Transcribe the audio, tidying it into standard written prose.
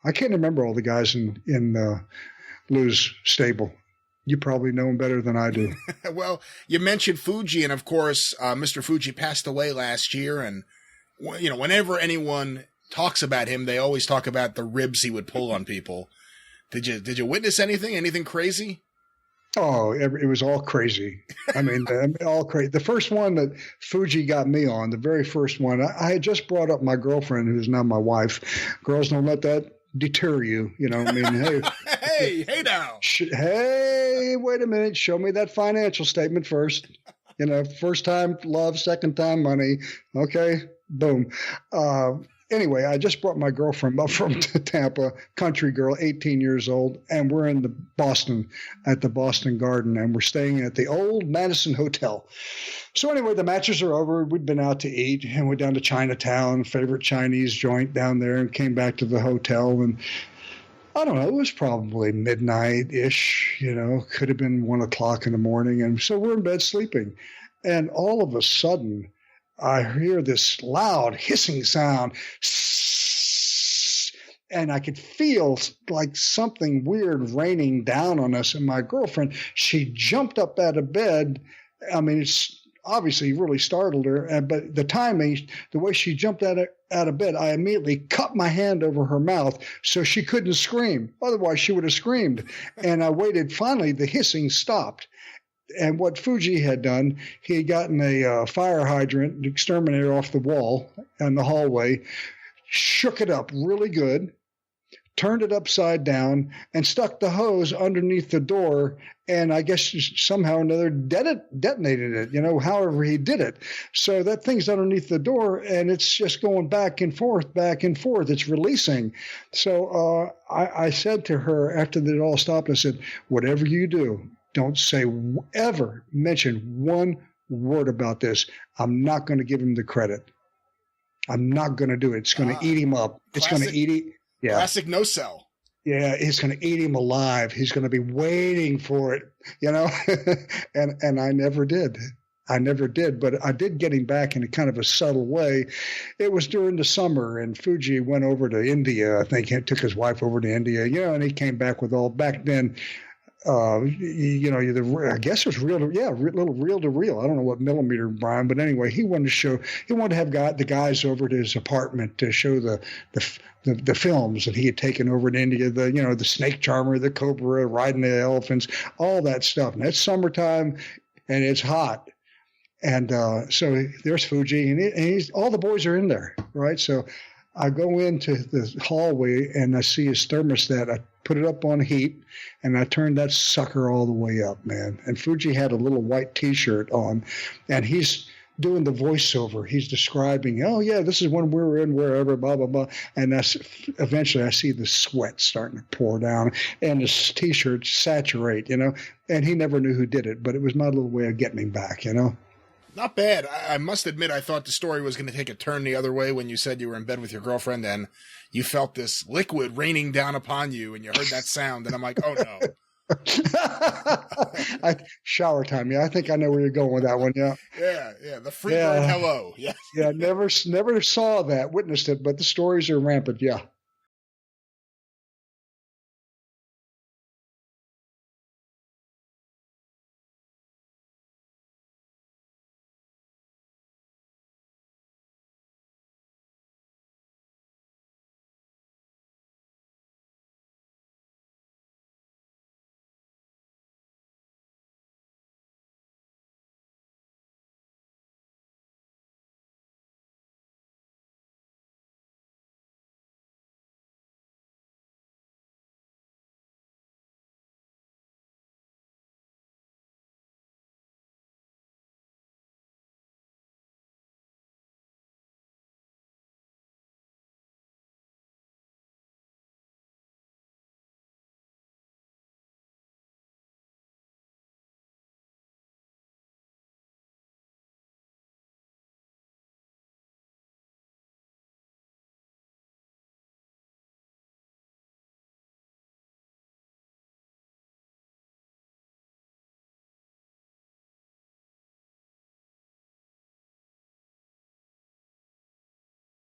I can't remember all the guys in Lou's stable. You probably know him better than I do. Well, you mentioned Fuji, and of course, Mr. Fuji passed away last year. And whenever anyone talks about him, they always talk about the ribs he would pull on people. Did you witness anything? Anything crazy? Oh, it was all crazy. I mean, all crazy. The first one that Fuji got me on, the very first one, I had just brought up my girlfriend, who's now my wife. Girls, don't let that deter you. I mean, hey. hey now. Hey, wait a minute. Show me that financial statement first. First time love, second time money. Okay, boom. Anyway, I just brought my girlfriend up from Tampa, country girl, 18 years old, and we're in at the Boston Garden, and we're staying at the old Madison Hotel. So anyway, the matches are over. We'd been out to eat, and we're down to Chinatown, favorite Chinese joint down there, and came back to the hotel. And I don't know, it was probably midnight-ish, could have been 1 o'clock in the morning. And so we're in bed sleeping. And all of a sudden, I hear this loud hissing sound, and I could feel like something weird raining down on us. And my girlfriend, she jumped up out of bed. I mean, it's obviously really startled her, but the timing, the way she jumped out of bed, I immediately cut my hand over her mouth so she couldn't scream. Otherwise, she would have screamed. And I waited. Finally, the hissing stopped. And what Fuji had done, he had gotten a fire hydrant exterminator off the wall in the hallway, shook it up really good, turned it upside down, and stuck the hose underneath the door, and I guess somehow or another detonated it, however he did it. So that thing's underneath the door, and it's just going back and forth. It's releasing. So I said to her after it all stopped, I said, whatever you do, don't ever mention one word about this. I'm not going to give him the credit. I'm not going to do it. It's going to eat him up. It's going to eat him. Yeah. Classic no-sell. Yeah, it's going to eat him alive. He's going to be waiting for it, and I never did. But I did get him back in a kind of a subtle way. It was during the summer, and Fuji went over to India. I think he took his wife over to India, and he came back with back then, I guess it was little reel to reel. I don't know what millimeter, Brian, but anyway, he wanted to have the guys over to his apartment to show the films that he had taken over to India, the snake charmer, the cobra, riding the elephants, all that stuff. And it's summertime and it's hot. And so there's Fuji, and all the boys are in there, right? So I go into the hallway and I see his thermostat. I put it up on heat, and I turned that sucker all the way up, man. And Fuji had a little white T-shirt on, and he's doing the voiceover. He's describing, oh, yeah, this is when we were in wherever, blah, blah, blah. And eventually I see the sweat starting to pour down, and his T-shirt saturate, And he never knew who did it, but it was my little way of getting him back, Not bad. I must admit, I thought the story was going to take a turn the other way when you said you were in bed with your girlfriend and you felt this liquid raining down upon you and you heard that sound. And I'm like, oh, no. Shower time. Yeah, I think I know where you're going with that one. Yeah. Yeah. The free bird hello. Yeah. Yeah. Never saw that, witnessed it, but the stories are rampant. Yeah.